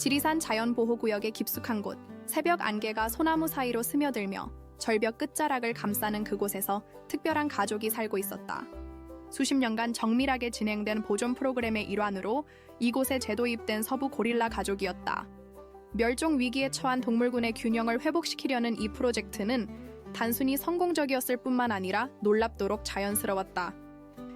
지리산 자연보호구역의 깊숙한 곳, 새벽 안개가 소나무 사이로 스며들며 절벽 끝자락을 감싸는 그곳에서 특별한 가족이 살고 있었다. 수십 년간 정밀하게 진행된 보존 프로그램의 일환으로 이곳에 재도입된 서부 고릴라 가족이었다. 멸종 위기에 처한 동물군의 균형을 회복시키려는 이 프로젝트는 단순히 성공적이었을 뿐만 아니라 놀랍도록 자연스러웠다.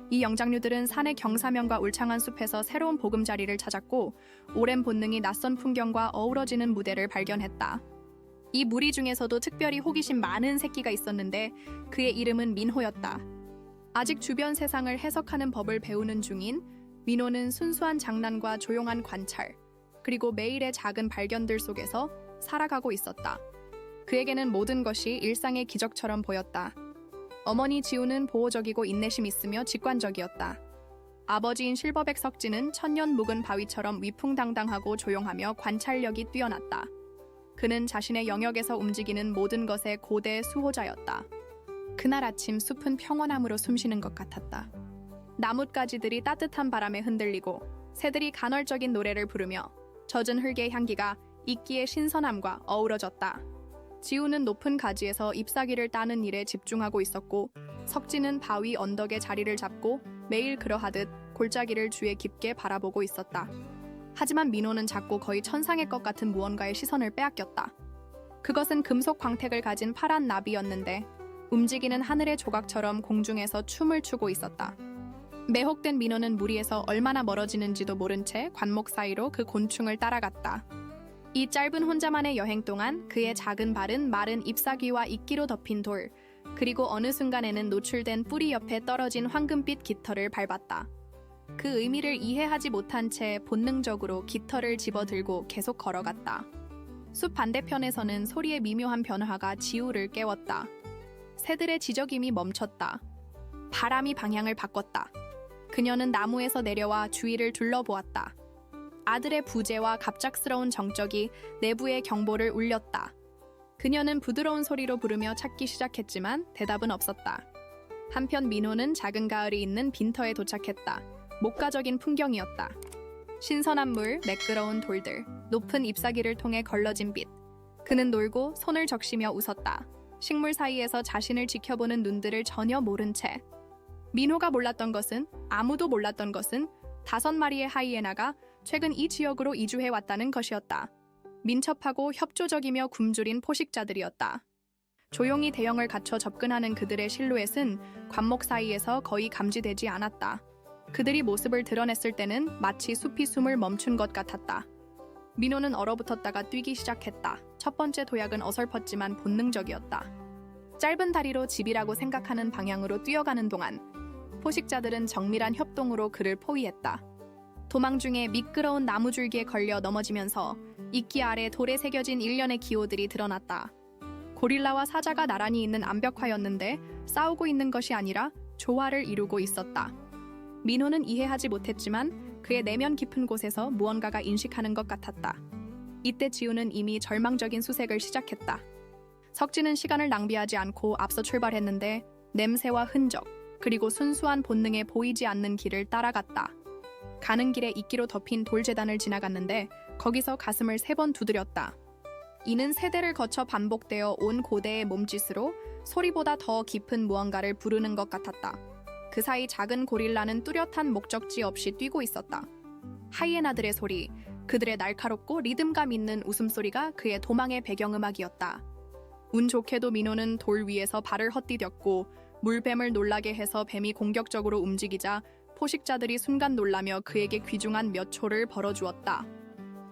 이 영장류들은 산의 경사면과 울창한 숲에서 새로운 보금자리를 찾았고 오랜 본능이 낯선 풍경과 어우러지는 무대를 발견했다. 이 무리 중에서도 특별히 호기심 많은 새끼가 있었는데 그의 이름은 민호였다. 아직 주변 세상을 해석하는 법을 배우는 중인 민호는 순수한 장난과 조용한 관찰, 그리고 매일의 작은 발견들 속에서 살아가고 있었다. 그에게는 모든 것이 일상의 기적처럼 보였다. 어머니 지우는 보호적이고 인내심 있으며 직관적이었다. 아버지인 실버백 석진은 천년 묵은 바위처럼 위풍당당하고 조용하며 관찰력이 뛰어났다. 그는 자신의 영역에서 움직이는 모든 것의 고대 수호자였다. 그날 아침 숲은 평온함으로 숨쉬는 것 같았다. 나뭇가지들이 따뜻한 바람에 흔들리고 새들이 간헐적인 노래를 부르며 젖은 흙의 향기가 이끼의 신선함과 어우러졌다. 지우는 높은 가지에서 잎사귀를 따는 일에 집중하고 있었고 석진은 바위 언덕에 자리를 잡고 매일 그러하듯 골짜기를 주에 깊게 바라보고 있었다. 하지만 민호는 작고 거의 천상의 것 같은 무언가의 시선을 빼앗겼다. 그것은 금속 광택을 가진 파란 나비였는데 움직이는 하늘의 조각처럼 공중에서 춤을 추고 있었다. 매혹된 민호는 무리에서 얼마나 멀어지는지도 모른 채 관목 사이로 그 곤충을 따라갔다. 이 짧은 혼자만의 여행 동안 그의 작은 발은 마른 잎사귀와 이끼로 덮인 돌, 그리고 어느 순간에는 노출된 뿌리 옆에 떨어진 황금빛 깃털을 밟았다. 그 의미를 이해하지 못한 채 본능적으로 깃털을 집어들고 계속 걸어갔다. 숲 반대편에서는 소리의 미묘한 변화가 지우를 깨웠다. 새들의 지저김이 멈췄다. 바람이 방향을 바꿨다. 그녀는 나무에서 내려와 주위를 둘러보았다. 아들의 부재와 갑작스러운 정적이 내부의 경보를 울렸다. 그녀는 부드러운 소리로 부르며 찾기 시작했지만 대답은 없었다. 한편 민호는 작은 가을이 있는 빈터에 도착했다. 목가적인 풍경이었다. 신선한 물, 매끄러운 돌들, 높은 잎사귀를 통해 걸러진 빛. 그는 놀고 손을 적시며 웃었다. 식물 사이에서 자신을 지켜보는 눈들을 전혀 모른 채. 민호가 몰랐던 것은, 아무도 몰랐던 것은 5마리의 하이에나가 최근 이 지역으로 이주해왔다는 것이었다. 민첩하고 협조적이며 굶주린 포식자들이었다. 조용히 대형을 갖춰 접근하는 그들의 실루엣은 관목 사이에서 거의 감지되지 않았다. 그들이 모습을 드러냈을 때는 마치 숲이 숨을 멈춘 것 같았다. 민호는 얼어붙었다가 뛰기 시작했다. 첫 번째 도약은 어설펐지만 본능적이었다. 짧은 다리로 집이라고 생각하는 방향으로 뛰어가는 동안 포식자들은 정밀한 협동으로 그를 포위했다. 도망 중에 미끄러운 나무줄기에 걸려 넘어지면서 이끼 아래 돌에 새겨진 일련의 기호들이 드러났다. 고릴라와 사자가 나란히 있는 암벽화였는데 싸우고 있는 것이 아니라 조화를 이루고 있었다. 민호는 이해하지 못했지만 그의 내면 깊은 곳에서 무언가가 인식하는 것 같았다. 이때 지우는 이미 절망적인 수색을 시작했다. 석진은 시간을 낭비하지 않고 앞서 출발했는데 냄새와 흔적, 그리고 순수한 본능에 보이지 않는 길을 따라갔다. 가는 길에 이끼로 덮인 돌재단을 지나갔는데 거기서 가슴을 3번 두드렸다. 이는 세대를 거쳐 반복되어 온 고대의 몸짓으로 소리보다 더 깊은 무언가를 부르는 것 같았다. 그 사이 작은 고릴라는 뚜렷한 목적지 없이 뛰고 있었다. 하이에나들의 소리, 그들의 날카롭고 리듬감 있는 웃음소리가 그의 도망의 배경음악이었다. 운 좋게도 민호는 돌 위에서 발을 헛디뎠고 물뱀을 놀라게 해서 뱀이 공격적으로 움직이자 포식자들이 순간 놀라며 그에게 귀중한 몇 초를 벌어주었다.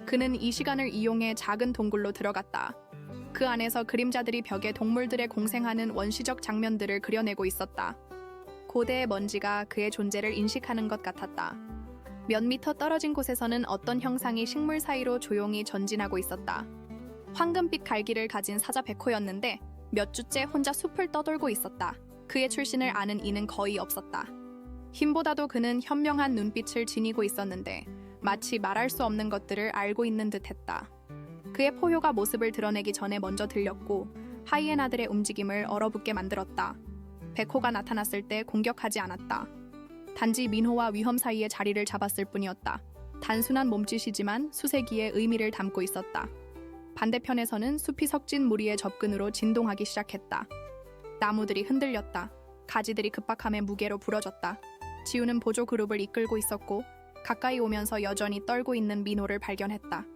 그는 이 시간을 이용해 작은 동굴로 들어갔다. 그 안에서 그림자들이 벽에 동물들의 공생하는 원시적 장면들을 그려내고 있었다. 고대의 먼지가 그의 존재를 인식하는 것 같았다. 몇 미터 떨어진 곳에서는 어떤 형상이 식물 사이로 조용히 전진하고 있었다. 황금빛 갈기를 가진 사자 백호였는데 몇 주째 혼자 숲을 떠돌고 있었다. 그의 출신을 아는 이는 거의 없었다. 힘보다도 그는 현명한 눈빛을 지니고 있었는데 마치 말할 수 없는 것들을 알고 있는 듯했다. 그의 포효가 모습을 드러내기 전에 먼저 들렸고 하이에나들의 움직임을 얼어붙게 만들었다. 백호가 나타났을 때 공격하지 않았다. 단지 민호와 위험 사이에 자리를 잡았을 뿐이었다. 단순한 몸짓이지만 수세기의 의미를 담고 있었다. 반대편에서는 숲이 섞인 무리의 접근으로 진동하기 시작했다. 나무들이 흔들렸다. 가지들이 급박함에 무게로 부러졌다. 지우는 보조 그룹을 이끌고 있었고 가까이 오면서 여전히 떨고 있는 민호를 발견했다.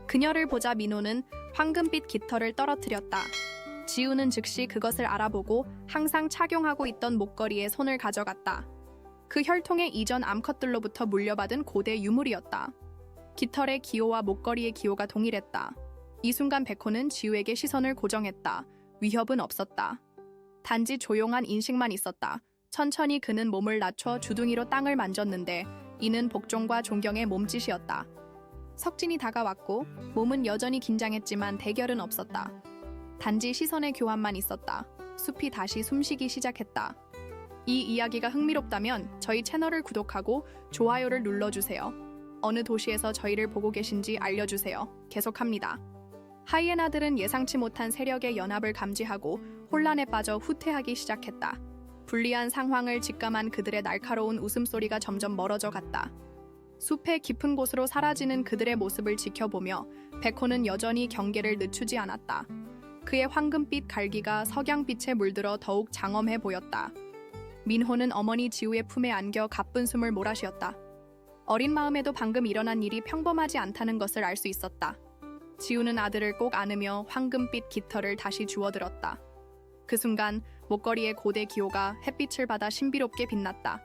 그녀를 보자 민호는 황금빛 깃털을 떨어뜨렸다. 지우는 즉시 그것을 알아보고 항상 착용하고 있던 목걸이에 손을 가져갔다. 그 혈통의 이전 암컷들로부터 물려받은 고대 유물이었다. 깃털의 기호와 목걸이의 기호가 동일했다. 이 순간 백호는 지우에게 시선을 고정했다. 위협은 없었다. 단지 조용한 인식만 있었다. 천천히 그는 몸을 낮춰 주둥이로 땅을 만졌는데 이는 복종과 존경의 몸짓이었다. 석진이 다가왔고 몸은 여전히 긴장했지만 대결은 없었다. 단지 시선의 교환만 있었다. 숲이 다시 숨쉬기 시작했다. 이 이야기가 흥미롭다면 저희 채널을 구독하고 좋아요를 눌러주세요. 어느 도시에서 저희를 보고 계신지 알려주세요. 계속합니다. 하이에나들은 예상치 못한 세력의 연합을 감지하고 혼란에 빠져 후퇴하기 시작했다. 불리한 상황을 직감한 그들의 날카로운 웃음소리가 점점 멀어져 갔다. 숲의 깊은 곳으로 사라지는 그들의 모습을 지켜보며 백호는 여전히 경계를 늦추지 않았다. 그의 황금빛 갈기가 석양빛에 물들어 더욱 장엄해 보였다. 민호는 어머니 지우의 품에 안겨 가쁜 숨을 몰아쉬었다. 어린 마음에도 방금 일어난 일이 평범하지 않다는 것을 알 수 있었다. 지우는 아들을 꼭 안으며 황금빛 깃털을 다시 주워들었다. 그 순간 목걸이의 고대 기호가 햇빛을 받아 신비롭게 빛났다.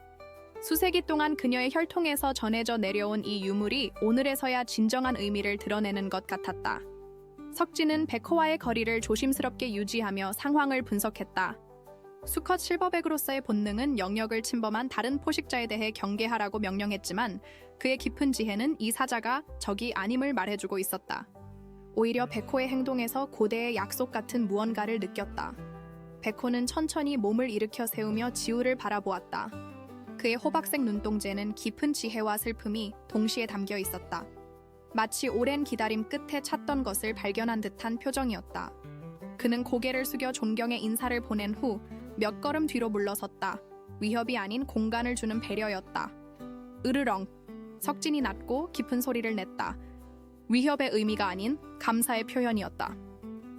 수세기 동안 그녀의 혈통에서 전해져 내려온 이 유물이 오늘에서야 진정한 의미를 드러내는 것 같았다. 석진은 백호와의 거리를 조심스럽게 유지하며 상황을 분석했다. 수컷 실버백으로서의 본능은 영역을 침범한 다른 포식자에 대해 경계하라고 명령했지만 그의 깊은 지혜는 이 사자가 적이 아님을 말해주고 있었다. 오히려 백호의 행동에서 고대의 약속 같은 무언가를 느꼈다. 백호는 천천히 몸을 일으켜 세우며 지우를 바라보았다. 그의 호박색 눈동자에는 깊은 지혜와 슬픔이 동시에 담겨 있었다. 마치 오랜 기다림 끝에 찾던 것을 발견한 듯한 표정이었다. 그는 고개를 숙여 존경의 인사를 보낸 후 몇 걸음 뒤로 물러섰다. 위협이 아닌 공간을 주는 배려였다. 으르렁. 석진이 낮고 깊은 소리를 냈다. 위협의 의미가 아닌 감사의 표현이었다.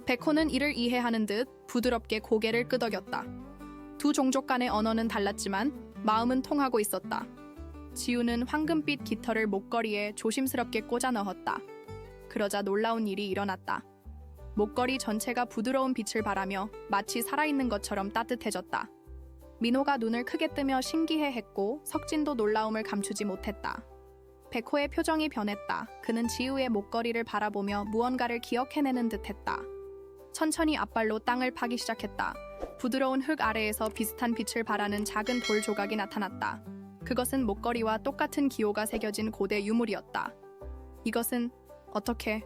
백호는 이를 이해하는 듯 부드럽게 고개를 끄덕였다. 두 종족 간의 언어는 달랐지만 마음은 통하고 있었다. 지우는 황금빛 깃털을 목걸이에 조심스럽게 꽂아 넣었다. 그러자 놀라운 일이 일어났다. 목걸이 전체가 부드러운 빛을 발하며 마치 살아있는 것처럼 따뜻해졌다. 민호가 눈을 크게 뜨며 신기해했고 석진도 놀라움을 감추지 못했다. 백호의 표정이 변했다. 그는 지우의 목걸이를 바라보며 무언가를 기억해내는 듯했다. 천천히 앞발로 땅을 파기 시작했다. 부드러운 흙 아래에서 비슷한 빛을 발하는 작은 돌 조각이 나타났다. 그것은 목걸이와 똑같은 기호가 새겨진 고대 유물이었다. 이것은 어떻게...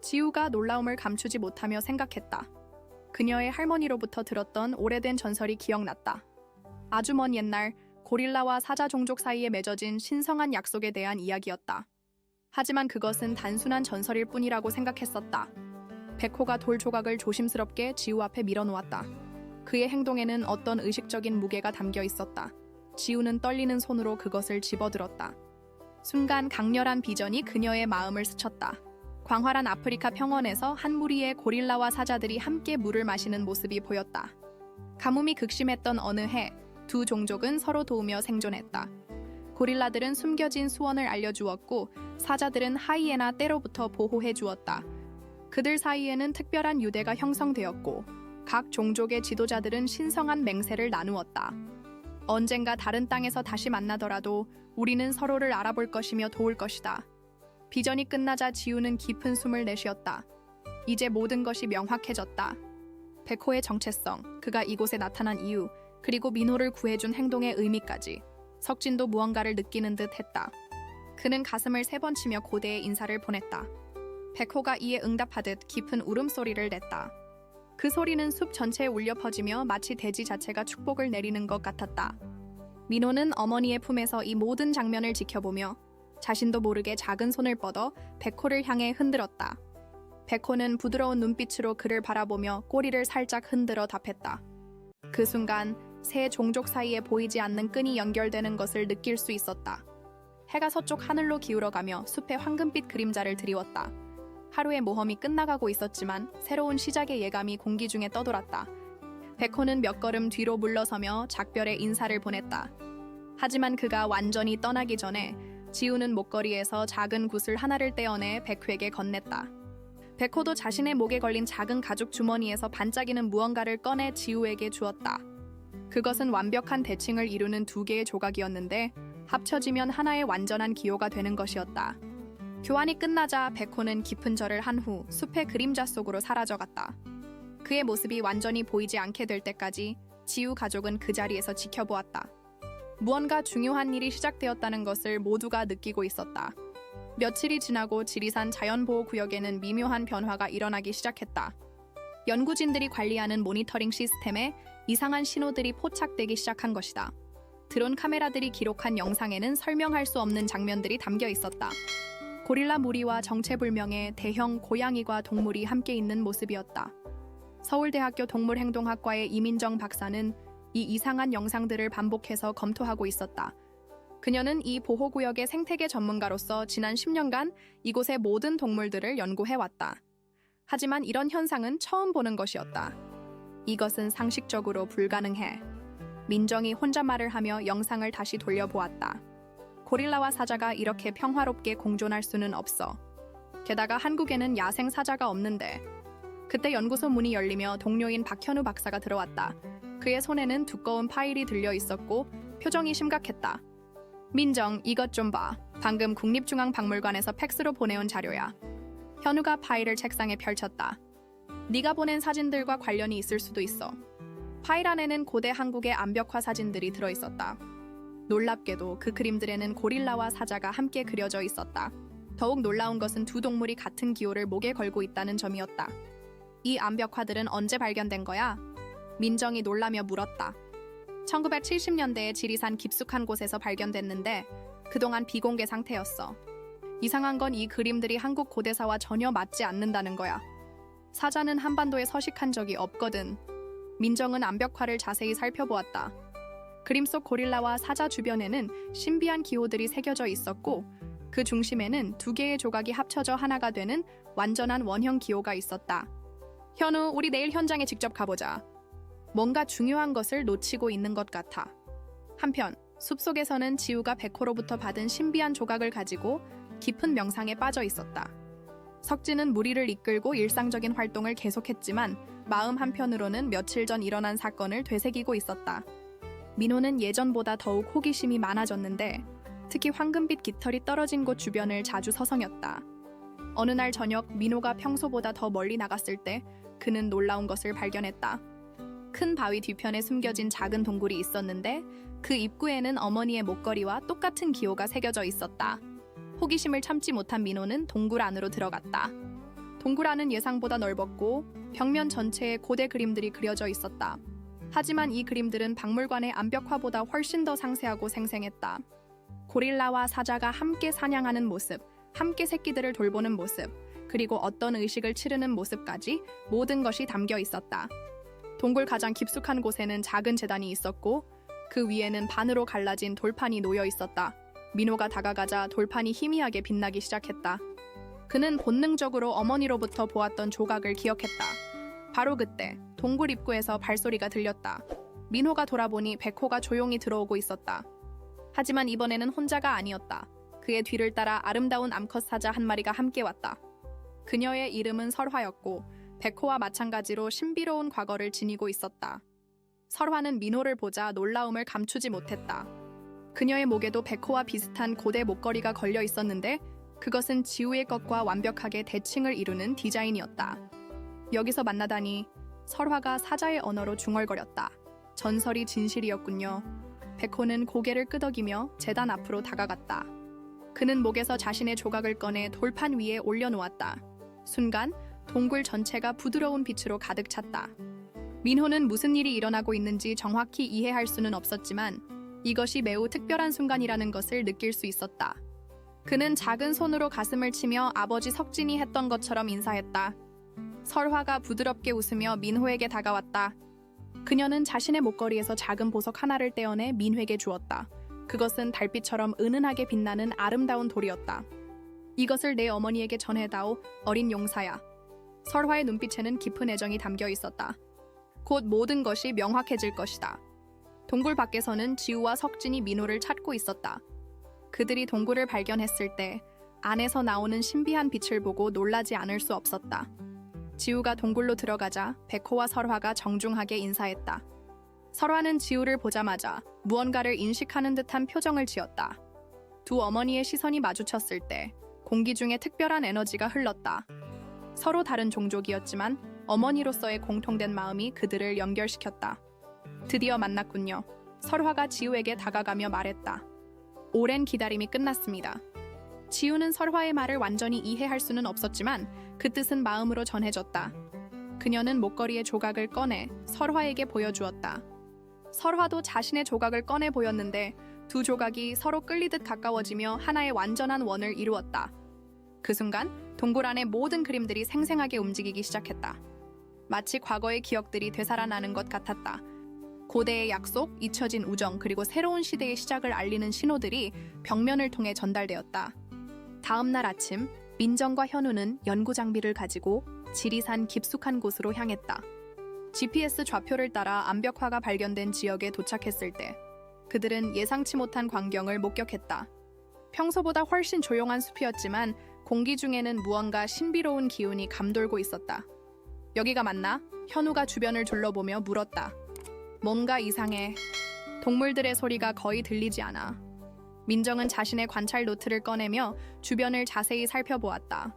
지우가 놀라움을 감추지 못하며 생각했다. 그녀의 할머니로부터 들었던 오래된 전설이 기억났다. 아주 먼 옛날 고릴라와 사자 종족 사이에 맺어진 신성한 약속에 대한 이야기였다. 하지만 그것은 단순한 전설일 뿐이라고 생각했었다. 백호가 돌 조각을 조심스럽게 지우 앞에 밀어놓았다. 그의 행동에는 어떤 의식적인 무게가 담겨 있었다. 지우는 떨리는 손으로 그것을 집어들었다. 순간 강렬한 비전이 그녀의 마음을 스쳤다. 광활한 아프리카 평원에서 한 무리의 고릴라와 사자들이 함께 물을 마시는 모습이 보였다. 가뭄이 극심했던 어느 해, 두 종족은 서로 도우며 생존했다. 고릴라들은 숨겨진 수원을 알려주었고 사자들은 하이에나 떼로부터 보호해 주었다. 그들 사이에는 특별한 유대가 형성되었고 각 종족의 지도자들은 신성한 맹세를 나누었다. 언젠가 다른 땅에서 다시 만나더라도 우리는 서로를 알아볼 것이며 도울 것이다. 비전이 끝나자 지우는 깊은 숨을 내쉬었다. 이제 모든 것이 명확해졌다. 백호의 정체성, 그가 이곳에 나타난 이유, 그리고 민호를 구해준 행동의 의미까지. 석진도 무언가를 느끼는 듯 했다. 그는 가슴을 3번 치며 고대의 인사를 보냈다. 백호가 이에 응답하듯 깊은 울음소리를 냈다. 그 소리는 숲 전체에 울려 퍼지며 마치 대지 자체가 축복을 내리는 것 같았다. 민호는 어머니의 품에서 이 모든 장면을 지켜보며 자신도 모르게 작은 손을 뻗어 백호를 향해 흔들었다. 백호는 부드러운 눈빛으로 그를 바라보며 꼬리를 살짝 흔들어 답했다. 그 순간 세 종족 사이에 보이지 않는 끈이 연결되는 것을 느낄 수 있었다. 해가 서쪽 하늘로 기울어가며 숲의 황금빛 그림자를 드리웠다. 하루의 모험이 끝나가고 있었지만 새로운 시작의 예감이 공기 중에 떠돌았다. 백호는 몇 걸음 뒤로 물러서며 작별의 인사를 보냈다. 하지만 그가 완전히 떠나기 전에 지우는 목걸이에서 작은 구슬 하나를 떼어내 백호에게 건넸다. 백호도 자신의 목에 걸린 작은 가죽 주머니에서 반짝이는 무언가를 꺼내 지우에게 주었다. 그것은 완벽한 대칭을 이루는 두 개의 조각이었는데 합쳐지면 하나의 완전한 기호가 되는 것이었다. 교환이 끝나자 백호는 깊은 절을 한 후 숲의 그림자 속으로 사라져갔다. 그의 모습이 완전히 보이지 않게 될 때까지 지우 가족은 그 자리에서 지켜보았다. 무언가 중요한 일이 시작되었다는 것을 모두가 느끼고 있었다. 며칠이 지나고 지리산 자연보호구역에는 미묘한 변화가 일어나기 시작했다. 연구진들이 관리하는 모니터링 시스템에 이상한 신호들이 포착되기 시작한 것이다. 드론 카메라들이 기록한 영상에는 설명할 수 없는 장면들이 담겨 있었다. 고릴라 무리와 정체불명의 대형 고양이와 동물이 함께 있는 모습이었다. 서울대학교 동물행동학과의 이민정 박사는 이 이상한 영상들을 반복해서 검토하고 있었다. 그녀는 이 보호구역의 생태계 전문가로서 지난 10년간 이곳의 모든 동물들을 연구해왔다. 하지만 이런 현상은 처음 보는 것이었다. 이것은 상식적으로 불가능해. 민정이 혼잣말을 하며 영상을 다시 돌려보았다. 고릴라와 사자가 이렇게 평화롭게 공존할 수는 없어. 게다가 한국에는 야생 사자가 없는데. 그때 연구소 문이 열리며 동료인 박현우 박사가 들어왔다. 그의 손에는 두꺼운 파일이 들려 있었고 표정이 심각했다. 민정, 이것 좀 봐. 방금 국립중앙박물관에서 팩스로 보내온 자료야. 현우가 파일을 책상에 펼쳤다. 네가 보낸 사진들과 관련이 있을 수도 있어. 파일 안에는 고대 한국의 암벽화 사진들이 들어있었다. 놀랍게도 그 그림들에는 고릴라와 사자가 함께 그려져 있었다. 더욱 놀라운 것은 두 동물이 같은 기호를 목에 걸고 있다는 점이었다. 이 암벽화들은 언제 발견된 거야? 민정이 놀라며 물었다. 1970년대에 지리산 깊숙한 곳에서 발견됐는데 그동안 비공개 상태였어. 이상한 건 이 그림들이 한국 고대사와 전혀 맞지 않는다는 거야. 사자는 한반도에 서식한 적이 없거든. 민정은 암벽화를 자세히 살펴보았다. 그림 속 고릴라와 사자 주변에는 신비한 기호들이 새겨져 있었고 그 중심에는 두 개의 조각이 합쳐져 하나가 되는 완전한 원형 기호가 있었다. 현우, 우리 내일 현장에 직접 가보자. 뭔가 중요한 것을 놓치고 있는 것 같아. 한편 숲속에서는 지우가 백호로부터 받은 신비한 조각을 가지고 깊은 명상에 빠져 있었다. 석진은 무리를 이끌고 일상적인 활동을 계속했지만 마음 한편으로는 며칠 전 일어난 사건을 되새기고 있었다. 민호는 예전보다 더욱 호기심이 많아졌는데 특히 황금빛 깃털이 떨어진 곳 주변을 자주 서성였다. 어느 날 저녁 민호가 평소보다 더 멀리 나갔을 때 그는 놀라운 것을 발견했다. 큰 바위 뒤편에 숨겨진 작은 동굴이 있었는데 그 입구에는 어머니의 목걸이와 똑같은 기호가 새겨져 있었다. 호기심을 참지 못한 민호는 동굴 안으로 들어갔다. 동굴 안은 예상보다 넓었고 벽면 전체에 고대 그림들이 그려져 있었다. 하지만 이 그림들은 박물관의 암벽화보다 훨씬 더 상세하고 생생했다. 고릴라와 사자가 함께 사냥하는 모습, 함께 새끼들을 돌보는 모습, 그리고 어떤 의식을 치르는 모습까지 모든 것이 담겨 있었다. 동굴 가장 깊숙한 곳에는 작은 제단이 있었고 그 위에는 반으로 갈라진 돌판이 놓여 있었다. 민호가 다가가자 돌판이 희미하게 빛나기 시작했다. 그는 본능적으로 어머니로부터 보았던 조각을 기억했다. 바로 그때 동굴 입구에서 발소리가 들렸다. 민호가 돌아보니 백호가 조용히 들어오고 있었다. 하지만 이번에는 혼자가 아니었다. 그의 뒤를 따라 아름다운 암컷 사자 한 마리가 함께 왔다. 그녀의 이름은 설화였고 백호와 마찬가지로 신비로운 과거를 지니고 있었다. 설화는 민호를 보자 놀라움을 감추지 못했다. 그녀의 목에도 백호와 비슷한 고대 목걸이가 걸려 있었는데 그것은 지우의 것과 완벽하게 대칭을 이루는 디자인이었다. 여기서 만나다니 설화가 사자의 언어로 중얼거렸다. 전설이 진실이었군요. 백호는 고개를 끄덕이며 제단 앞으로 다가갔다. 그는 목에서 자신의 조각을 꺼내 돌판 위에 올려놓았다. 순간 동굴 전체가 부드러운 빛으로 가득 찼다. 민호는 무슨 일이 일어나고 있는지 정확히 이해할 수는 없었지만 이것이 매우 특별한 순간이라는 것을 느낄 수 있었다. 그는 작은 손으로 가슴을 치며 아버지 석진이 했던 것처럼 인사했다. 설화가 부드럽게 웃으며 민호에게 다가왔다. 그녀는 자신의 목걸이에서 작은 보석 하나를 떼어내 민호에게 주었다. 그것은 달빛처럼 은은하게 빛나는 아름다운 돌이었다. 이것을 내 어머니에게 전해다오, 어린 용사야. 설화의 눈빛에는 깊은 애정이 담겨 있었다. 곧 모든 것이 명확해질 것이다. 동굴 밖에서는 지우와 석진이 민호를 찾고 있었다. 그들이 동굴을 발견했을 때 안에서 나오는 신비한 빛을 보고 놀라지 않을 수 없었다. 지우가 동굴로 들어가자 백호와 설화가 정중하게 인사했다. 설화는 지우를 보자마자 무언가를 인식하는 듯한 표정을 지었다. 두 어머니의 시선이 마주쳤을 때 공기 중에 특별한 에너지가 흘렀다. 서로 다른 종족이었지만 어머니로서의 공통된 마음이 그들을 연결시켰다. 드디어 만났군요. 설화가 지우에게 다가가며 말했다. 오랜 기다림이 끝났습니다. 지우는 설화의 말을 완전히 이해할 수는 없었지만 그 뜻은 마음으로 전해졌다. 그녀는 목걸이의 조각을 꺼내 설화에게 보여주었다. 설화도 자신의 조각을 꺼내 보였는데 두 조각이 서로 끌리듯 가까워지며 하나의 완전한 원을 이루었다. 그 순간 동굴 안의 모든 그림들이 생생하게 움직이기 시작했다. 마치 과거의 기억들이 되살아나는 것 같았다. 고대의 약속, 잊혀진 우정, 그리고 새로운 시대의 시작을 알리는 신호들이 벽면을 통해 전달되었다. 다음 날 아침, 민정과 현우는 연구 장비를 가지고 지리산 깊숙한 곳으로 향했다. GPS 좌표를 따라 암벽화가 발견된 지역에 도착했을 때 그들은 예상치 못한 광경을 목격했다. 평소보다 훨씬 조용한 숲이었지만 공기 중에는 무언가 신비로운 기운이 감돌고 있었다. 여기가 맞나? 현우가 주변을 둘러보며 물었다. 뭔가 이상해. 동물들의 소리가 거의 들리지 않아. 민정은 자신의 관찰 노트를 꺼내며 주변을 자세히 살펴보았다.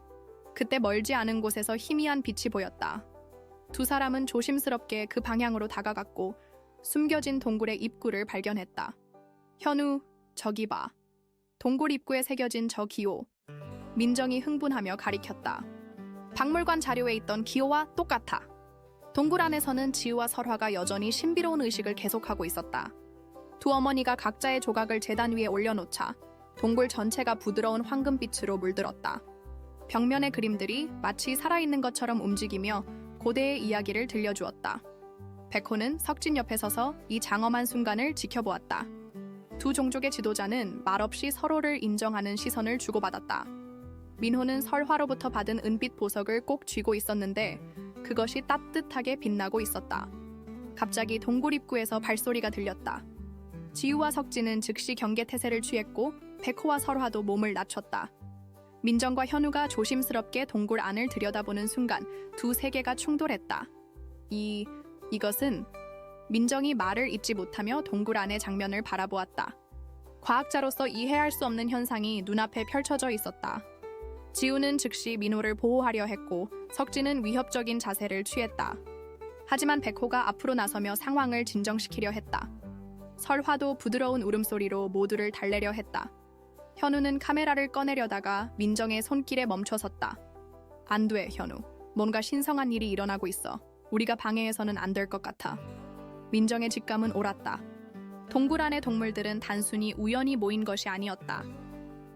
그때 멀지 않은 곳에서 희미한 빛이 보였다. 두 사람은 조심스럽게 그 방향으로 다가갔고 숨겨진 동굴의 입구를 발견했다. 현우, 저기 봐. 동굴 입구에 새겨진 저 기호. 민정이 흥분하며 가리켰다. 박물관 자료에 있던 기호와 똑같아. 동굴 안에서는 지우와 설화가 여전히 신비로운 의식을 계속하고 있었다. 두 어머니가 각자의 조각을 제단 위에 올려놓자 동굴 전체가 부드러운 황금빛으로 물들었다. 벽면의 그림들이 마치 살아있는 것처럼 움직이며 고대의 이야기를 들려주었다. 백호는 석진 옆에 서서 이 장엄한 순간을 지켜보았다. 두 종족의 지도자는 말없이 서로를 인정하는 시선을 주고받았다. 민호는 설화로부터 받은 은빛 보석을 꼭 쥐고 있었는데 그것이 따뜻하게 빛나고 있었다. 갑자기 동굴 입구에서 발소리가 들렸다. 지우와 석진은 즉시 경계태세를 취했고 백호와 설화도 몸을 낮췄다. 민정과 현우가 조심스럽게 동굴 안을 들여다보는 순간 두 세계가 충돌했다. 이것은 민정이 말을 잇지 못하며 동굴 안의 장면을 바라보았다. 과학자로서 이해할 수 없는 현상이 눈앞에 펼쳐져 있었다. 지우는 즉시 민호를 보호하려 했고 석진은 위협적인 자세를 취했다. 하지만 백호가 앞으로 나서며 상황을 진정시키려 했다. 설화도 부드러운 울음소리로 모두를 달래려 했다. 현우는 카메라를 꺼내려다가 민정의 손길에 멈춰섰다. 안 돼, 현우. 뭔가 신성한 일이 일어나고 있어. 우리가 방해해서는 안 될 것 같아. 민정의 직감은 옳았다. 동굴 안의 동물들은 단순히 우연히 모인 것이 아니었다.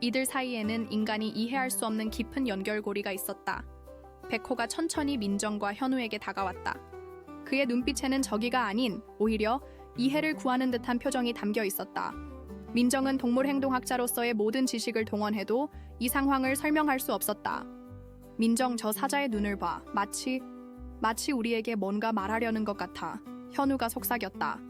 이들 사이에는 인간이 이해할 수 없는 깊은 연결고리가 있었다. 백호가 천천히 민정과 현우에게 다가왔다. 그의 눈빛에는 저기가 아닌 오히려 이해를 구하는 듯한 표정이 담겨 있었다. 민정은 동물행동학자로서의 모든 지식을 동원해도 이 상황을 설명할 수 없었다. 민정, 저 사자의 눈을 봐. 마치 우리에게 뭔가 말하려는 것 같아. 현우가 속삭였다.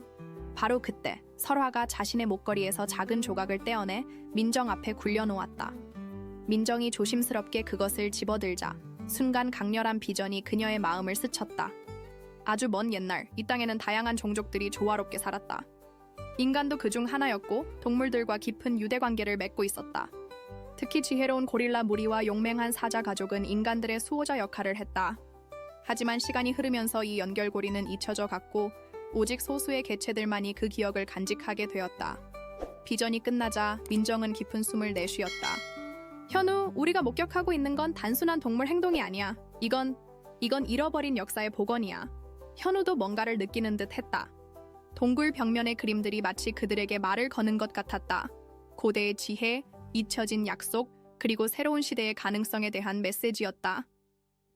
바로 그때 설화가 자신의 목걸이에서 작은 조각을 떼어내 민정 앞에 굴려놓았다. 민정이 조심스럽게 그것을 집어들자 순간 강렬한 비전이 그녀의 마음을 스쳤다. 아주 먼 옛날, 이 땅에는 다양한 종족들이 조화롭게 살았다. 인간도 그중 하나였고 동물들과 깊은 유대관계를 맺고 있었다. 특히 지혜로운 고릴라 무리와 용맹한 사자 가족은 인간들의 수호자 역할을 했다. 하지만 시간이 흐르면서 이 연결고리는 잊혀져 갔고 오직 소수의 개체들만이 그 기억을 간직하게 되었다. 비전이 끝나자 민정은 깊은 숨을 내쉬었다. 현우, 우리가 목격하고 있는 건 단순한 동물 행동이 아니야. 이건 잃어버린 역사의 복원이야. 현우도 뭔가를 느끼는 듯 했다. 동굴 벽면의 그림들이 마치 그들에게 말을 거는 것 같았다. 고대의 지혜, 잊혀진 약속, 그리고 새로운 시대의 가능성에 대한 메시지였다.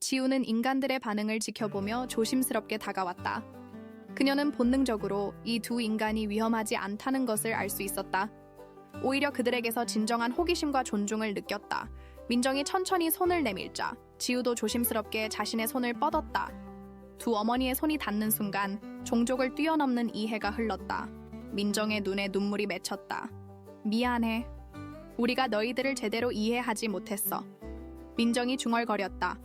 지우는 인간들의 반응을 지켜보며 조심스럽게 다가왔다. 그녀는 본능적으로 이 두 인간이 위험하지 않다는 것을 알 수 있었다. 오히려 그들에게서 진정한 호기심과 존중을 느꼈다. 민정이 천천히 손을 내밀자 지우도 조심스럽게 자신의 손을 뻗었다. 두 어머니의 손이 닿는 순간 종족을 뛰어넘는 이해가 흘렀다. 민정의 눈에 눈물이 맺혔다. 미안해. 우리가 너희들을 제대로 이해하지 못했어. 민정이 중얼거렸다.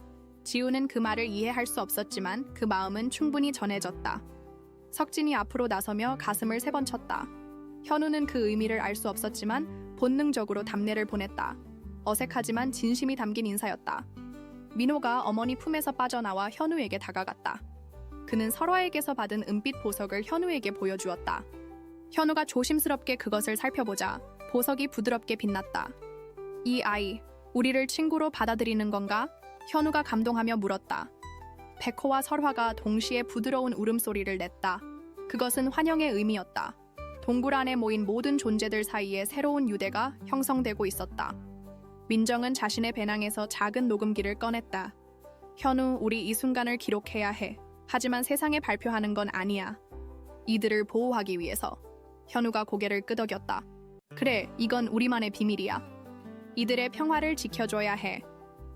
지우는 그 말을 이해할 수 없었지만 그 마음은 충분히 전해졌다. 석진이 앞으로 나서며 가슴을 세 번 쳤다. 현우는 그 의미를 알 수 없었지만 본능적으로 답례를 보냈다. 어색하지만 진심이 담긴 인사였다. 민호가 어머니 품에서 빠져나와 현우에게 다가갔다. 그는 설화에게서 받은 은빛 보석을 현우에게 보여주었다. 현우가 조심스럽게 그것을 살펴보자 보석이 부드럽게 빛났다. 이 아이, 우리를 친구로 받아들이는 건가? 현우가 감동하며 물었다. 백호와 설화가 동시에 부드러운 울음소리를 냈다. 그것은 환영의 의미였다. 동굴 안에 모인 모든 존재들 사이에 새로운 유대가 형성되고 있었다. 민정은 자신의 배낭에서 작은 녹음기를 꺼냈다. 현우, 우리 이 순간을 기록해야 해. 하지만 세상에 발표하는 건 아니야. 이들을 보호하기 위해서. 현우가 고개를 끄덕였다. 그래, 이건 우리만의 비밀이야. 이들의 평화를 지켜줘야 해.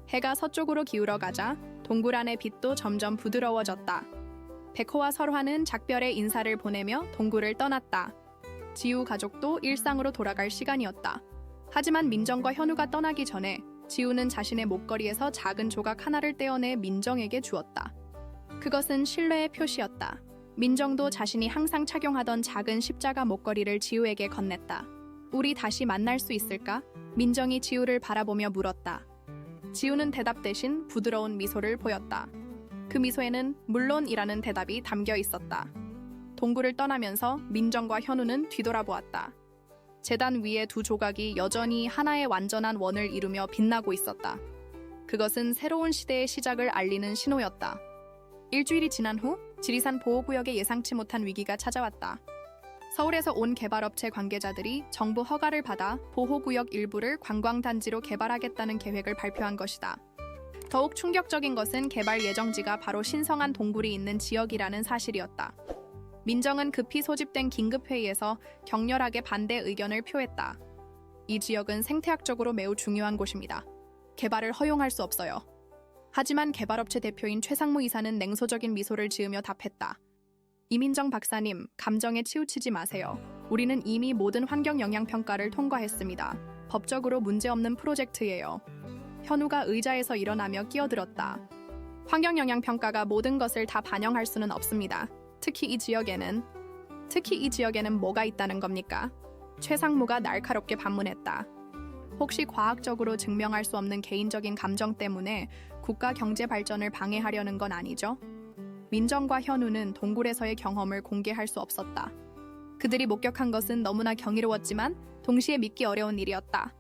해가 서쪽으로 기울어 가자 동굴 안의 빛도 점점 부드러워졌다. 백호와 설화는 작별의 인사를 보내며 동굴을 떠났다. 지우 가족도 일상으로 돌아갈 시간이었다. 하지만 민정과 현우가 떠나기 전에 지우는 자신의 목걸이에서 작은 조각 하나를 떼어내 민정에게 주었다. 그것은 신뢰의 표시였다. 민정도 자신이 항상 착용하던 작은 십자가 목걸이를 지우에게 건넸다. 우리 다시 만날 수 있을까? 민정이 지우를 바라보며 물었다. 지우는 대답 대신 부드러운 미소를 보였다. 그 미소에는 물론이라는 대답이 담겨 있었다. 동굴을 떠나면서 민정과 현우는 뒤돌아보았다. 재단 위에 두 조각이 여전히 하나의 완전한 원을 이루며 빛나고 있었다. 그것은 새로운 시대의 시작을 알리는 신호였다. 일주일이 지난 후 지리산 보호구역에 예상치 못한 위기가 찾아왔다. 서울에서 온 개발업체 관계자들이 정부 허가를 받아 보호구역 일부를 관광단지로 개발하겠다는 계획을 발표한 것이다. 더욱 충격적인 것은 개발 예정지가 바로 신성한 동굴이 있는 지역이라는 사실이었다. 민정은 급히 소집된 긴급회의에서 격렬하게 반대 의견을 표했다. 이 지역은 생태학적으로 매우 중요한 곳입니다. 개발을 허용할 수 없어요. 하지만 개발업체 대표인 최상무 이사는 냉소적인 미소를 지으며 답했다. 이민정 박사님, 감정에 치우치지 마세요. 우리는 이미 모든 환경 영향 평가를 통과했습니다. 법적으로 문제없는 프로젝트예요. 현우가 의자에서 일어나며 끼어들었다. 환경 영향 평가가 모든 것을 다 반영할 수는 없습니다. 특히 이 지역에는 뭐가 있다는 겁니까? 최상무가 날카롭게 반문했다. 혹시 과학적으로 증명할 수 없는 개인적인 감정 때문에 국가 경제 발전을 방해하려는 건 아니죠? 민정과 현우는 동굴에서의 경험을 공개할 수 없었다. 그들이 목격한 것은 너무나 경이로웠지만 동시에 믿기 어려운 일이었다.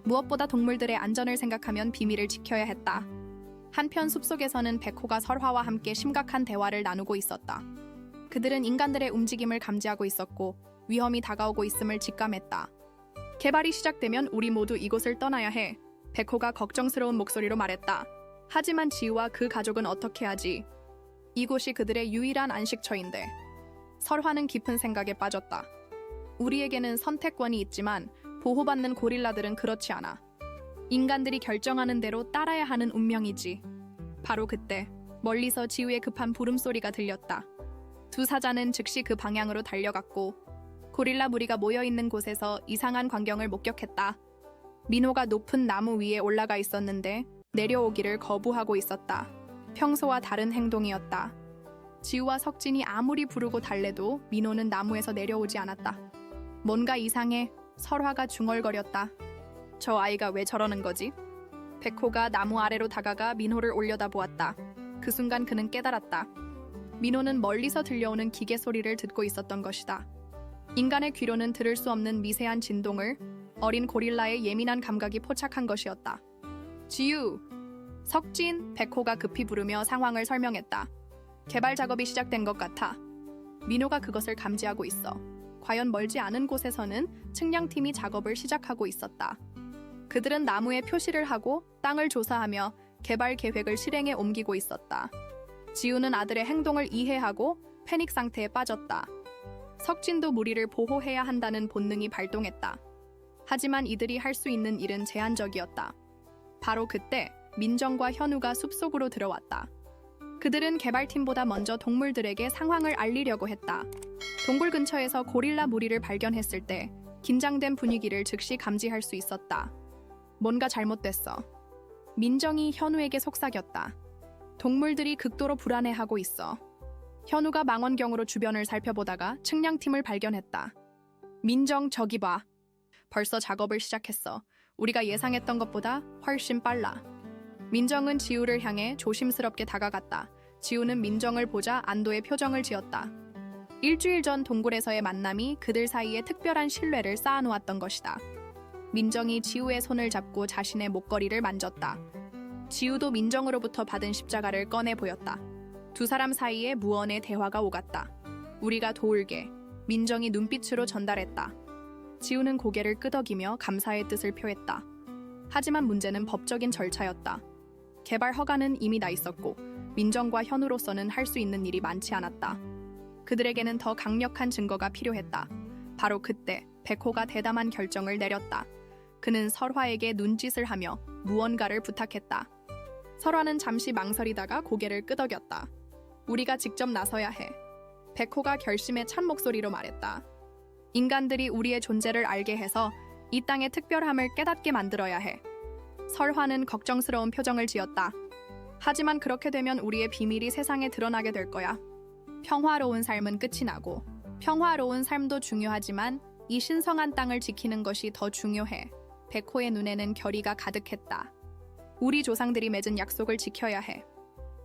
무엇보다 동물들의 안전을 생각하면 비밀을 지켜야 했다. 한편 숲속에서는 백호가 설화와 함께 심각한 대화를 나누고 있었다. 그들은 인간들의 움직임을 감지하고 있었고 위험이 다가오고 있음을 직감했다. 개발이 시작되면 우리 모두 이곳을 떠나야 해. 백호가 걱정스러운 목소리로 말했다. 하지만 지우와 그 가족은 어떻게 하지? 이곳이 그들의 유일한 안식처인데. 설화는 깊은 생각에 빠졌다. 우리에게는 선택권이 있지만 보호받는 고릴라들은 그렇지 않아. 인간들이 결정하는 대로 따라야 하는 운명이지. 바로 그때 멀리서 지우의 급한 부름소리가 들렸다. 두 사자는 즉시 그 방향으로 달려갔고 고릴라 무리가 모여있는 곳에서 이상한 광경을 목격했다. 민호가 높은 나무 위에 올라가 있었는데 내려오기를 거부하고 있었다. 평소와 다른 행동이었다. 지우와 석진이 아무리 부르고 달래도 민호는 나무에서 내려오지 않았다. 뭔가 이상해. 설화가 중얼거렸다. 저 아이가 왜 저러는 거지? 백호가 나무 아래로 다가가 민호를 올려다보았다. 그 순간 그는 깨달았다. 민호는 멀리서 들려오는 기계 소리를 듣고 있었던 것이다. 인간의 귀로는 들을 수 없는 미세한 진동을 어린 고릴라의 예민한 감각이 포착한 것이었다. 지우! 석진! 백호가 급히 부르며 상황을 설명했다. 개발 작업이 시작된 것 같아. 민호가 그것을 감지하고 있어. 과연 멀지 않은 곳에서는 측량팀이 작업을 시작하고 있었다. 그들은 나무에 표시를 하고 땅을 조사하며 개발 계획을 실행에 옮기고 있었다. 지우는 아들의 행동을 이해하고 패닉 상태에 빠졌다. 석진도 무리를 보호해야 한다는 본능이 발동했다. 하지만 이들이 할 수 있는 일은 제한적이었다. 바로 그때 민정과 현우가 숲속으로 들어왔다. 그들은 개발팀보다 먼저 동물들에게 상황을 알리려고 했다. 동굴 근처에서 고릴라 무리를 발견했을 때 긴장된 분위기를 즉시 감지할 수 있었다. 뭔가 잘못됐어. 민정이 현우에게 속삭였다. 동물들이 극도로 불안해하고 있어. 현우가 망원경으로 주변을 살펴보다가 측량팀을 발견했다. 민정, 저기 봐. 벌써 작업을 시작했어. 우리가 예상했던 것보다 훨씬 빨라. 민정은 지우를 향해 조심스럽게 다가갔다. 지우는 민정을 보자 안도의 표정을 지었다. 일주일 전 동굴에서의 만남이 그들 사이에 특별한 신뢰를 쌓아놓았던 것이다. 민정이 지우의 손을 잡고 자신의 목걸이를 만졌다. 지우도 민정으로부터 받은 십자가를 꺼내 보였다. 두 사람 사이에 무언의 대화가 오갔다. 우리가 도울게. 민정이 눈빛으로 전달했다. 지우는 고개를 끄덕이며 감사의 뜻을 표했다. 하지만 문제는 법적인 절차였다. 개발 허가는 이미 나 있었고 민정과 현우로서는 할 수 있는 일이 많지 않았다. 그들에게는 더 강력한 증거가 필요했다. 바로 그때 백호가 대담한 결정을 내렸다. 그는 설화에게 눈짓을 하며 무언가를 부탁했다. 설화는 잠시 망설이다가 고개를 끄덕였다. 우리가 직접 나서야 해. 백호가 결심에 찬 목소리로 말했다. 인간들이 우리의 존재를 알게 해서 이 땅의 특별함을 깨닫게 만들어야 해. 설화는 걱정스러운 표정을 지었다. 하지만 그렇게 되면 우리의 비밀이 세상에 드러나게 될 거야. 평화로운 삶은 끝이 나고 평화로운 삶도 중요하지만 이 신성한 땅을 지키는 것이 더 중요해. 백호의 눈에는 결의가 가득했다. 우리 조상들이 맺은 약속을 지켜야 해.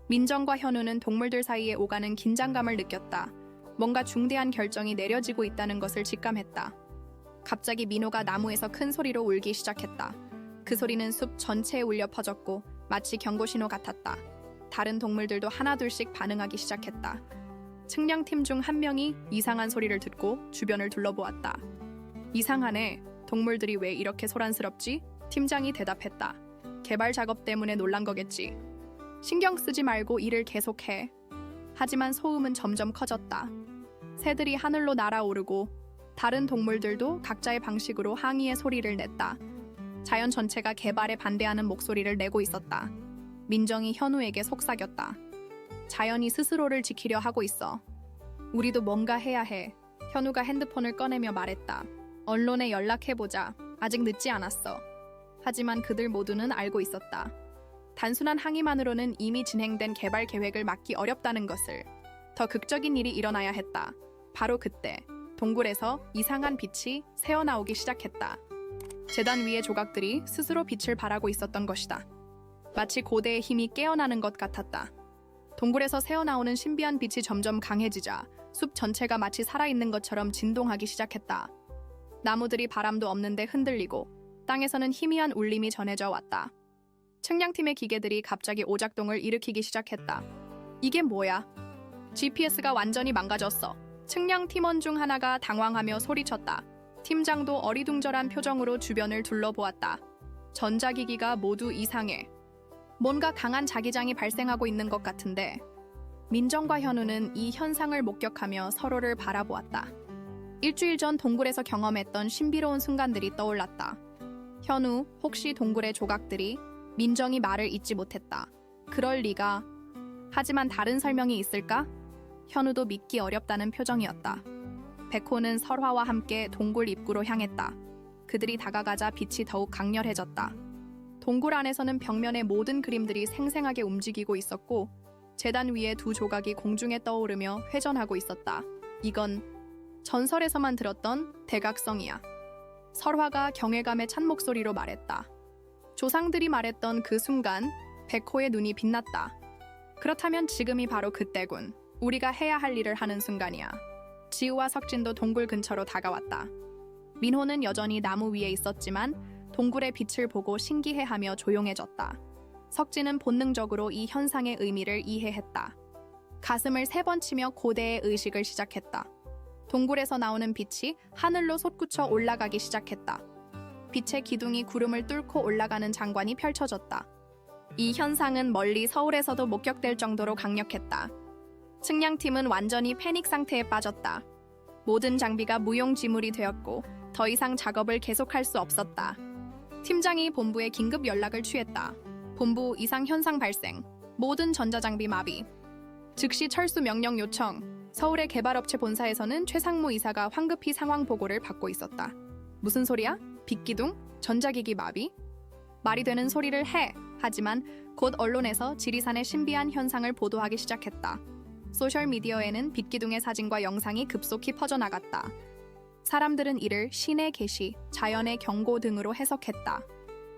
민정과 현우는 동물들 사이에 오가는 긴장감을 느꼈다. 뭔가 중대한 결정이 내려지고 있다는 것을 직감했다. 갑자기 민호가 나무에서 큰 소리로 울기 시작했다. 그 소리는 숲 전체에 울려 퍼졌고 마치 경고 신호 같았다. 다른 동물들도 하나둘씩 반응하기 시작했다. 측량팀 중 한 명이 이상한 소리를 듣고 주변을 둘러보았다. 이상하네. 동물들이 왜 이렇게 소란스럽지? 팀장이 대답했다. 개발 작업 때문에 놀란 거겠지. 신경 쓰지 말고 일을 계속해. 하지만 소음은 점점 커졌다. 새들이 하늘로 날아오르고 다른 동물들도 각자의 방식으로 항의의 소리를 냈다. 자연 전체가 개발에 반대하는 목소리를 내고 있었다. 민정이 현우에게 속삭였다. 자연이 스스로를 지키려 하고 있어. 우리도 뭔가 해야 해. 현우가 핸드폰을 꺼내며 말했다. 언론에 연락해보자. 아직 늦지 않았어. 하지만 그들 모두는 알고 있었다. 단순한 항의만으로는 이미 진행된 개발 계획을 막기 어렵다는 것을. 더 극적인 일이 일어나야 했다. 바로 그때 동굴에서 이상한 빛이 새어나오기 시작했다. 재단 위의 조각들이 스스로 빛을 발하고 있었던 것이다. 마치 고대의 힘이 깨어나는 것 같았다. 동굴에서 새어나오는 신비한 빛이 점점 강해지자 숲 전체가 마치 살아있는 것처럼 진동하기 시작했다. 나무들이 바람도 없는데 흔들리고 땅에서는 희미한 울림이 전해져 왔다. 측량팀의 기계들이 갑자기 오작동을 일으키기 시작했다. 이게 뭐야? GPS가 완전히 망가졌어. 측량 팀원 중 하나가 당황하며 소리쳤다. 팀장도 어리둥절한 표정으로 주변을 둘러보았다. 전자기기가 모두 이상해. 뭔가 강한 자기장이 발생하고 있는 것 같은데. 민정과 현우는 이 현상을 목격하며 서로를 바라보았다. 일주일 전 동굴에서 경험했던 신비로운 순간들이 떠올랐다. 현우, 혹시 동굴의 조각들이? 민정이 말을 잇지 못했다. 그럴 리가. 하지만 다른 설명이 있을까? 현우도 믿기 어렵다는 표정이었다. 백호는 설화와 함께 동굴 입구로 향했다. 그들이 다가가자 빛이 더욱 강렬해졌다. 동굴 안에서는 벽면의 모든 그림들이 생생하게 움직이고 있었고 재단 위에 두 조각이 공중에 떠오르며 회전하고 있었다. 이건 전설에서만 들었던 대각성이야. 설화가 경외감에 찬 목소리로 말했다. 조상들이 말했던 그 순간 백호의 눈이 빛났다. 그렇다면 지금이 바로 그때군. 우리가 해야 할 일을 하는 순간이야. 지우와 석진도 동굴 근처로 다가왔다. 민호는 여전히 나무 위에 있었지만 동굴의 빛을 보고 신기해하며 조용해졌다. 석진은 본능적으로 이 현상의 의미를 이해했다. 가슴을 3번 치며 고대의 의식을 시작했다. 동굴에서 나오는 빛이 하늘로 솟구쳐 올라가기 시작했다. 빛의 기둥이 구름을 뚫고 올라가는 장관이 펼쳐졌다. 이 현상은 멀리 서울에서도 목격될 정도로 강력했다. 측량팀은 완전히 패닉 상태에 빠졌다. 모든 장비가 무용지물이 되었고 더 이상 작업을 계속할 수 없었다. 팀장이 본부에 긴급 연락을 취했다. 본부 이상 현상 발생. 모든 전자장비 마비. 즉시 철수 명령 요청. 서울의 개발업체 본사에서는 최상무 이사가 황급히 상황 보고를 받고 있었다. 무슨 소리야? 빛기둥? 전자기기 마비? 말이 되는 소리를 해. 하지만 곧 언론에서 지리산의 신비한 현상을 보도하기 시작했다. 소셜미디어에는 빛기둥의 사진과 영상이 급속히 퍼져나갔다. 사람들은 이를 신의 계시, 자연의 경고 등으로 해석했다.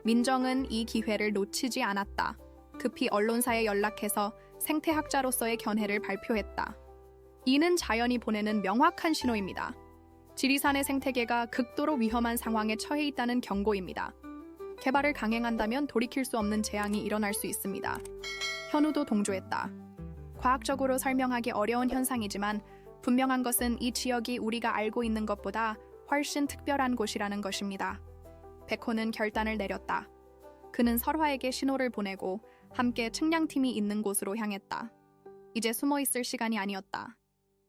민정은 이 기회를 놓치지 않았다. 급히 언론사에 연락해서 생태학자로서의 견해를 발표했다. 이는 자연이 보내는 명확한 신호입니다. 지리산의 생태계가 극도로 위험한 상황에 처해 있다는 경고입니다. 개발을 강행한다면 돌이킬 수 없는 재앙이 일어날 수 있습니다. 현우도 동조했다. 과학적으로 설명하기 어려운 현상이지만 분명한 것은 이 지역이 우리가 알고 있는 것보다 훨씬 특별한 곳이라는 것입니다. 백호는 결단을 내렸다. 그는 설화에게 신호를 보내고 함께 측량팀이 있는 곳으로 향했다. 이제 숨어있을 시간이 아니었다.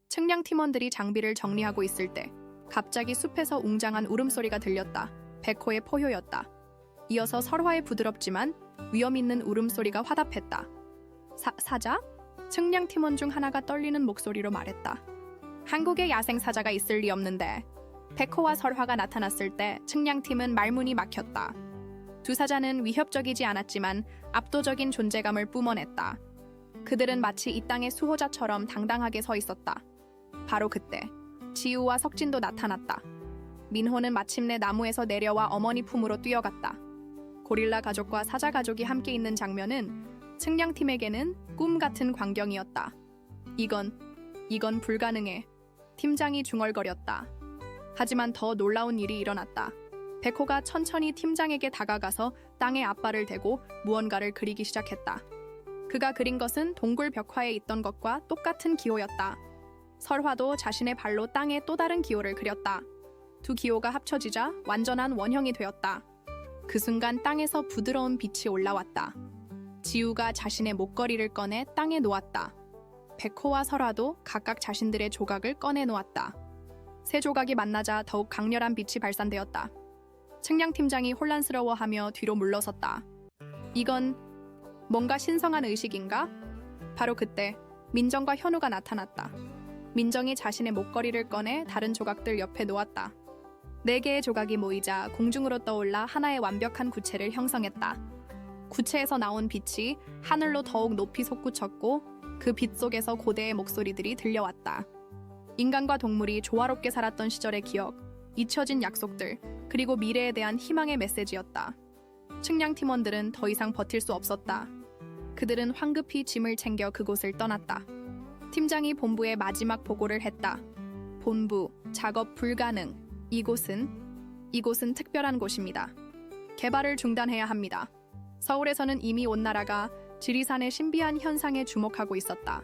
측량 팀원들이 장비를 정리하고 있을 때 갑자기 숲에서 웅장한 울음소리가 들렸다. 백호의 포효였다. 이어서 설화의 부드럽지만 위험 있는 울음소리가 화답했다. 사자? 측량 팀원 중 하나가 떨리는 목소리로 말했다. 한국에 야생 사자가 있을 리 없는데. 백호와 설화가 나타났을 때 측량팀은 말문이 막혔다. 두 사자는 위협적이지 않았지만 압도적인 존재감을 뿜어냈다. 그들은 마치 이 땅의 수호자처럼 당당하게 서 있었다. 바로 그때 지우와 석진도 나타났다. 민호는 마침내 나무에서 내려와 어머니 품으로 뛰어갔다. 고릴라 가족과 사자 가족이 함께 있는 장면은 측량팀에게는 꿈 같은 광경이었다. 이건 불가능해. 팀장이 중얼거렸다. 하지만 더 놀라운 일이 일어났다. 백호가 천천히 팀장에게 다가가서 땅에 앞발을 대고 무언가를 그리기 시작했다. 그가 그린 것은 동굴 벽화에 있던 것과 똑같은 기호였다. 설화도 자신의 발로 땅에 또 다른 기호를 그렸다. 두 기호가 합쳐지자 완전한 원형이 되었다. 그 순간 땅에서 부드러운 빛이 올라왔다. 지우가 자신의 목걸이를 꺼내 땅에 놓았다. 백호와 설화도 각각 자신들의 조각을 꺼내 놓았다. 세 조각이 만나자 더욱 강렬한 빛이 발산되었다. 측량팀장이 혼란스러워하며 뒤로 물러섰다. 이건 뭔가 신성한 의식인가? 바로 그때 민정과 현우가 나타났다. 민정이 자신의 목걸이를 꺼내 다른 조각들 옆에 놓았다. 4개의 조각이 모이자 공중으로 떠올라 하나의 완벽한 구체를 형성했다. 구체에서 나온 빛이 하늘로 더욱 높이 솟구쳤고 그 빛 속에서 고대의 목소리들이 들려왔다. 인간과 동물이 조화롭게 살았던 시절의 기억, 잊혀진 약속들, 그리고 미래에 대한 희망의 메시지였다. 측량 팀원들은 더 이상 버틸 수 없었다. 그들은 황급히 짐을 챙겨 그곳을 떠났다. 팀장이 본부에 마지막 보고를 했다. 본부, 작업 불가능. 이곳은 특별한 곳입니다. 개발을 중단해야 합니다. 서울에서는 이미 온 나라가 지리산의 신비한 현상에 주목하고 있었다.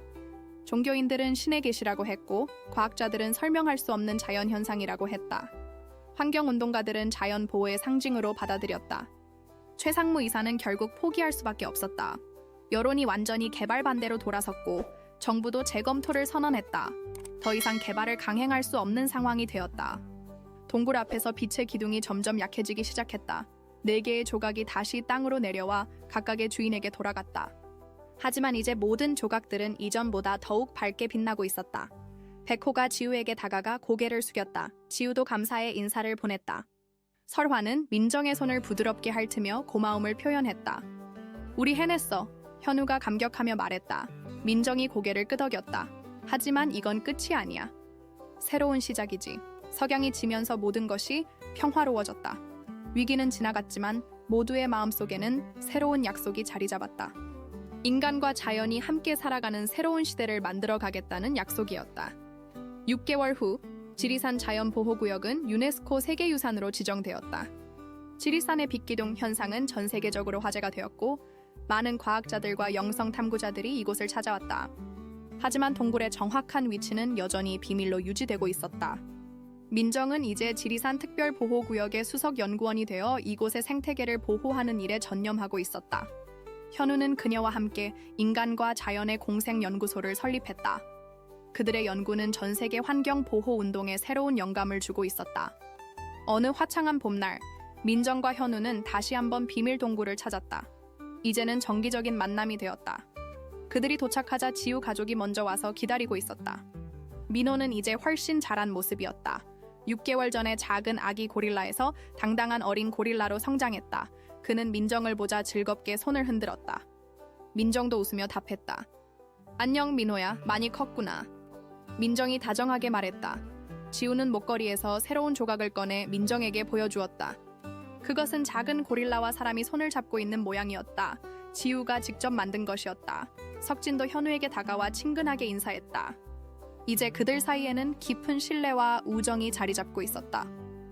종교인들은 신의 계시라고 했고 과학자들은 설명할 수 없는 자연현상이라고 했다. 환경운동가들은 자연 보호의 상징으로 받아들였다. 최상무 이사는 결국 포기할 수밖에 없었다. 여론이 완전히 개발 반대로 돌아섰고 정부도 재검토를 선언했다. 더 이상 개발을 강행할 수 없는 상황이 되었다. 동굴 앞에서 빛의 기둥이 점점 약해지기 시작했다. 4개의 조각이 다시 땅으로 내려와 각각의 주인에게 돌아갔다. 하지만 이제 모든 조각들은 이전보다 더욱 밝게 빛나고 있었다. 백호가 지우에게 다가가 고개를 숙였다. 지우도 감사의 인사를 보냈다. 설화는 민정의 손을 부드럽게 핥으며 고마움을 표현했다. 우리 해냈어. 현우가 감격하며 말했다. 민정이 고개를 끄덕였다. 하지만 이건 끝이 아니야. 새로운 시작이지. 석양이 지면서 모든 것이 평화로워졌다. 위기는 지나갔지만 모두의 마음속에는 새로운 약속이 자리 잡았다. 인간과 자연이 함께 살아가는 새로운 시대를 만들어가겠다는 약속이었다. 6개월 후 지리산 자연보호구역은 유네스코 세계유산으로 지정되었다. 지리산의 빛기둥 현상은 전 세계적으로 화제가 되었고 많은 과학자들과 영성 탐구자들이 이곳을 찾아왔다. 하지만 동굴의 정확한 위치는 여전히 비밀로 유지되고 있었다. 민정은 이제 지리산 특별보호구역의 수석 연구원이 되어 이곳의 생태계를 보호하는 일에 전념하고 있었다. 현우는 그녀와 함께 인간과 자연의 공생연구소를 설립했다. 그들의 연구는 전 세계 환경보호 운동에 새로운 영감을 주고 있었다. 어느 화창한 봄날, 민정과 현우는 다시 한번 비밀 동굴을 찾았다. 이제는 정기적인 만남이 되었다. 그들이 도착하자 지우 가족이 먼저 와서 기다리고 있었다. 민호는 이제 훨씬 자란 모습이었다. 6개월 전에 작은 아기 고릴라에서 당당한 어린 고릴라로 성장했다. 그는 민정을 보자 즐겁게 손을 흔들었다. 민정도 웃으며 답했다. 안녕 민호야, 많이 컸구나. 민정이 다정하게 말했다. 지우는 목걸이에서 새로운 조각을 꺼내 민정에게 보여주었다. 그것은 작은 고릴라와 사람이 손을 잡고 있는 모양이었다. 지우가 직접 만든 것이었다. 석진도 현우에게 다가와 친근하게 인사했다. 이제 그들 사이에는 깊은 신뢰와 우정이 자리 잡고 있었다.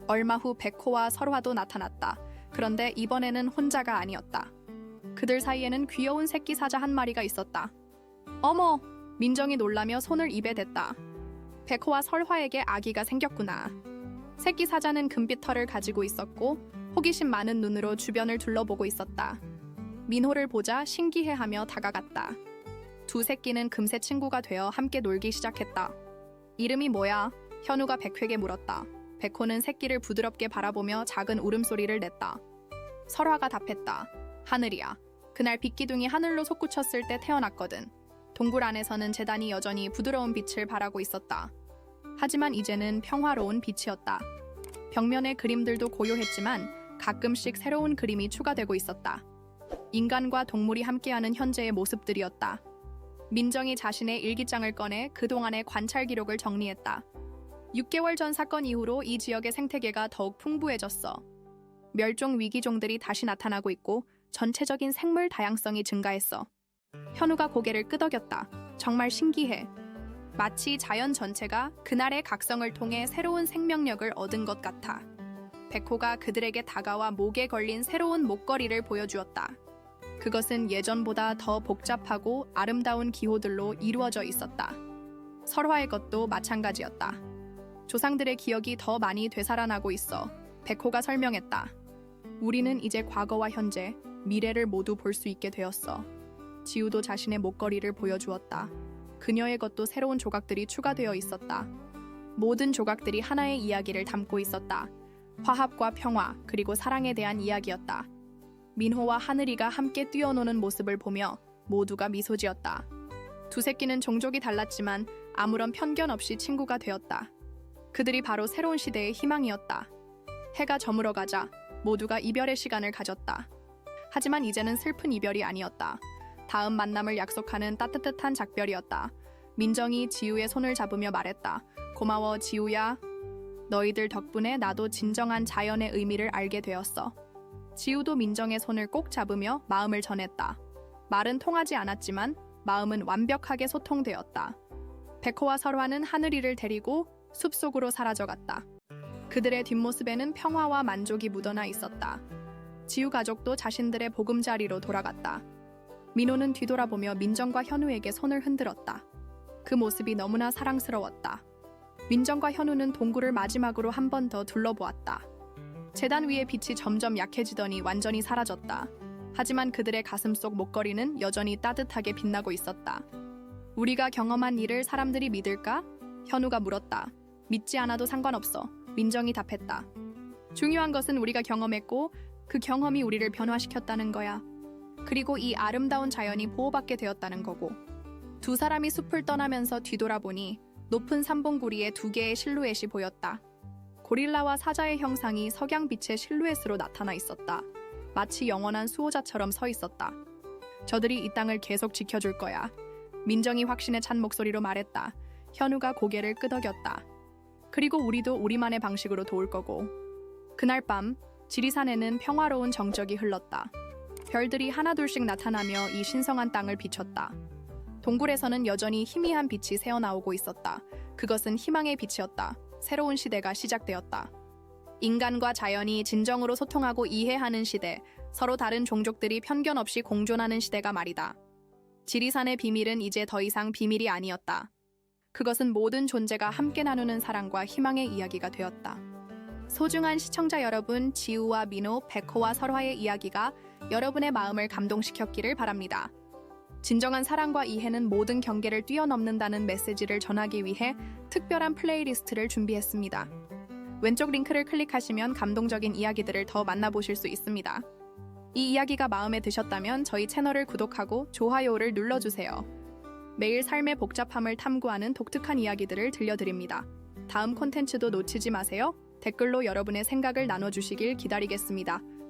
얼마 후 백호와 설화도 나타났다. 그런데 이번에는 혼자가 아니었다. 그들 사이에는 귀여운 새끼 사자 한 마리가 있었다. 어머! 민정이 놀라며 손을 입에 댔다. 백호와 설화에게 아기가 생겼구나. 새끼 사자는 금빛 털을 가지고 있었고 호기심 많은 눈으로 주변을 둘러보고 있었다. 민호를 보자 신기해하며 다가갔다. 두 새끼는 금세 친구가 되어 함께 놀기 시작했다. 이름이 뭐야? 현우가 백호에게 물었다. 백호는 새끼를 부드럽게 바라보며 작은 울음소리를 냈다. 설화가 답했다. 하늘이야. 그날 빛기둥이 하늘로 솟구쳤을 때 태어났거든. 동굴 안에서는 재단이 여전히 부드러운 빛을 발하고 있었다. 하지만 이제는 평화로운 빛이었다. 벽면의 그림들도 고요했지만 가끔씩 새로운 그림이 추가되고 있었다. 인간과 동물이 함께하는 현재의 모습들이었다. 민정이 자신의 일기장을 꺼내 그동안의 관찰 기록을 정리했다. 6개월 전 사건 이후로 이 지역의 생태계가 더욱 풍부해졌어. 멸종 위기종들이 다시 나타나고 있고 전체적인 생물 다양성이 증가했어. 현우가 고개를 끄덕였다. 정말 신기해. 마치 자연 전체가 그날의 각성을 통해 새로운 생명력을 얻은 것 같아. 백호가 그들에게 다가와 목에 걸린 새로운 목걸이를 보여주었다. 그것은 예전보다 더 복잡하고 아름다운 기호들로 이루어져 있었다. 설화의 것도 마찬가지였다. 조상들의 기억이 더 많이 되살아나고 있어. 백호가 설명했다. 우리는 이제 과거와 현재, 미래를 모두 볼 수 있게 되었어. 지우도 자신의 목걸이를 보여주었다. 그녀의 것도 새로운 조각들이 추가되어 있었다. 모든 조각들이 하나의 이야기를 담고 있었다. 화합과 평화, 그리고 사랑에 대한 이야기였다. 민호와 하늘이가 함께 뛰어노는 모습을 보며 모두가 미소 지었다. 두 새끼는 종족이 달랐지만 아무런 편견 없이 친구가 되었다. 그들이 바로 새로운 시대의 희망이었다. 해가 저물어가자 모두가 이별의 시간을 가졌다. 하지만 이제는 슬픈 이별이 아니었다. 다음 만남을 약속하는 따뜻한 작별이었다. 민정이 지우의 손을 잡으며 말했다. 고마워 지우야. 너희들 덕분에 나도 진정한 자연의 의미를 알게 되었어. 지우도 민정의 손을 꼭 잡으며 마음을 전했다. 말은 통하지 않았지만 마음은 완벽하게 소통되었다. 백호와 설화는 하늘이를 데리고 숲속으로 사라져갔다. 그들의 뒷모습에는 평화와 만족이 묻어나 있었다. 지우 가족도 자신들의 보금자리로 돌아갔다. 민호는 뒤돌아보며 민정과 현우에게 손을 흔들었다. 그 모습이 너무나 사랑스러웠다. 민정과 현우는 동굴을 마지막으로 한 번 더 둘러보았다. 재단 위의 빛이 점점 약해지더니 완전히 사라졌다. 하지만 그들의 가슴 속 목걸이는 여전히 따뜻하게 빛나고 있었다. 우리가 경험한 일을 사람들이 믿을까? 현우가 물었다. 믿지 않아도 상관없어. 민정이 답했다. 중요한 것은 우리가 경험했고 그 경험이 우리를 변화시켰다는 거야. 그리고 이 아름다운 자연이 보호받게 되었다는 거고. 두 사람이 숲을 떠나면서 뒤돌아보니 높은 삼봉구리에 두 개의 실루엣이 보였다. 고릴라와 사자의 형상이 석양빛의 실루엣으로 나타나 있었다. 마치 영원한 수호자처럼 서 있었다. 저들이 이 땅을 계속 지켜줄 거야. 민정이 확신에 찬 목소리로 말했다. 현우가 고개를 끄덕였다. 그리고 우리도 우리만의 방식으로 도울 거고. 그날 밤 지리산에는 평화로운 정적이 흘렀다. 별들이 하나둘씩 나타나며 이 신성한 땅을 비췄다. 동굴에서는 여전히 희미한 빛이 새어나오고 있었다. 그것은 희망의 빛이었다. 새로운 시대가 시작되었다. 인간과 자연이 진정으로 소통하고 이해하는 시대, 서로 다른 종족들이 편견 없이 공존하는 시대가 말이다. 지리산의 비밀은 이제 더 이상 비밀이 아니었다. 그것은 모든 존재가 함께 나누는 사랑과 희망의 이야기가 되었다. 소중한 시청자 여러분, 지우와 민호, 백호와 설화의 이야기가 여러분의 마음을 감동시켰기를 바랍니다. 진정한 사랑과 이해는 모든 경계를 뛰어넘는다는 메시지를 전하기 위해 특별한 플레이리스트를 준비했습니다. 왼쪽 링크를 클릭하시면 감동적인 이야기들을 더 만나보실 수 있습니다. 이 이야기가 마음에 드셨다면 저희 채널을 구독하고 좋아요를 눌러주세요. 매일 삶의 복잡함을 탐구하는 독특한 이야기들을 들려드립니다. 다음 콘텐츠도 놓치지 마세요. 댓글로 여러분의 생각을 나눠주시길 기다리겠습니다.